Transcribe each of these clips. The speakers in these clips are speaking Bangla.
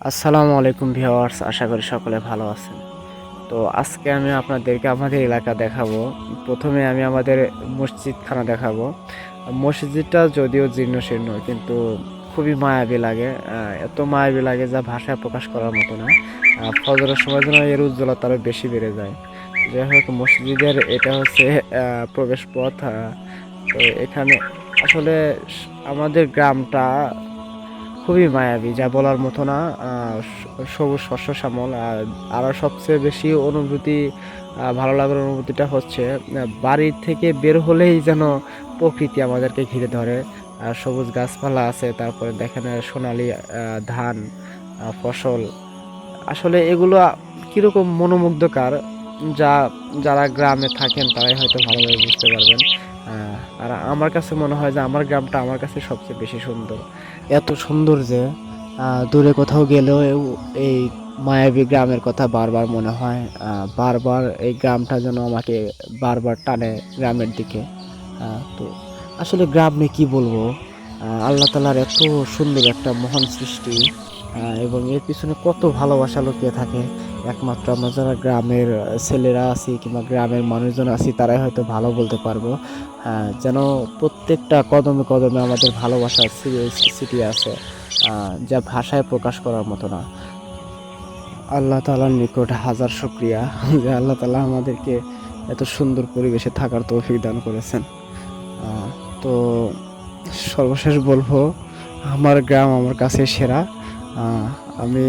আসসালামু আলাইকুম ভিউয়ার্স, আশা করি সকলে ভালো আছেন। তো আজকে আমি আপনাদেরকে আমাদের এলাকা দেখাবো। প্রথমে আমি আমাদের মসজিদখানা দেখাবো। মসজিদটা যদিও জীর্ণশীর্ণ কিন্তু খুবই মায়াবী লাগে। এত মায়াবী লাগে যা ভাষায় প্রকাশ করার মতো না। ফজরের সময় যেন এর উজ্জ্বলতা আরও বেশি বেড়ে যায়। যাই হোক, মসজিদের এটা হচ্ছে প্রবেশ পথ। তো এখানে আসলে আমাদের গ্রামটা খুবই মায়াবী, যা বলার মতো না। সবুজ শস্য শ্যামল। আর সবচেয়ে বেশি অনুভূতি, ভালো লাগার অনুভূতিটা হচ্ছে বাড়ি থেকে বের হলেই যেন প্রকৃতি আমাদেরকে ঘিরে ধরে। সবুজ গাছপালা আছে, তারপরে দেখেন সোনালি ধান, ফসল। আসলে এগুলো কীরকম মনোমুগ্ধকর, যা যারা গ্রামে থাকেন তারাই হয়তো ভালোভাবে বুঝতে পারবেন। আর আমার কাছে মনে হয় যে আমার গ্রামটা আমার কাছে সবচেয়ে বেশি সুন্দর। এত সুন্দর যে দূরে কোথাও গেলেও এই মায়াবী গ্রামের কথা বারবার মনে হয়। বারবার এই গ্রামটা যেন আমাকে বারবার টানে গ্রামের দিকে। তো আসলে গ্রাম নিয়ে কী বলবো, আল্লাহ তাআলার এত সুন্দর একটা মহান সৃষ্টি, এবং এর পিছনে কত ভালোবাসা লুকিয়ে থাকে। একমাত্র আমরা যারা গ্রামের ছেলেরা আছি কিংবা গ্রামের মানুষজন আছি তারাই হয়তো ভালো বলতে পারবো। যেন প্রত্যেকটা কদমে কদমে আমাদের ভালোবাসার স্মৃতি আছে, যা ভাষায় প্রকাশ করার মতো না। আল্লাহ তাআলার নিকট হাজার শুকরিয়া যে আল্লাহ তাআলা আমাদেরকে এত সুন্দর পরিবেশে থাকার তৌফিক দান করেছেন। তো সর্বশেষ বলবো, আমার গ্রাম আমার কাছে সেরা। আমি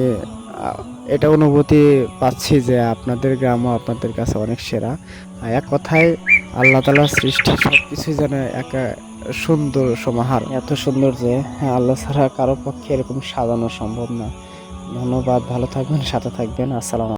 এটা অনুভূতি পাচ্ছি যে আপনাদের গ্রামও আপনাদের কাছে অনেক সেরা। এক কথায় আল্লাহ তাআলার সৃষ্টি সব কিছুই যেন একা সুন্দর সমাহার, এত সুন্দর যে আল্লাহ ছাড়া কারো পক্ষে এরকম সাজানো সম্ভব না। ধন্যবাদ, ভালো থাকবেন, সাথে থাকবেন। আসসালাম।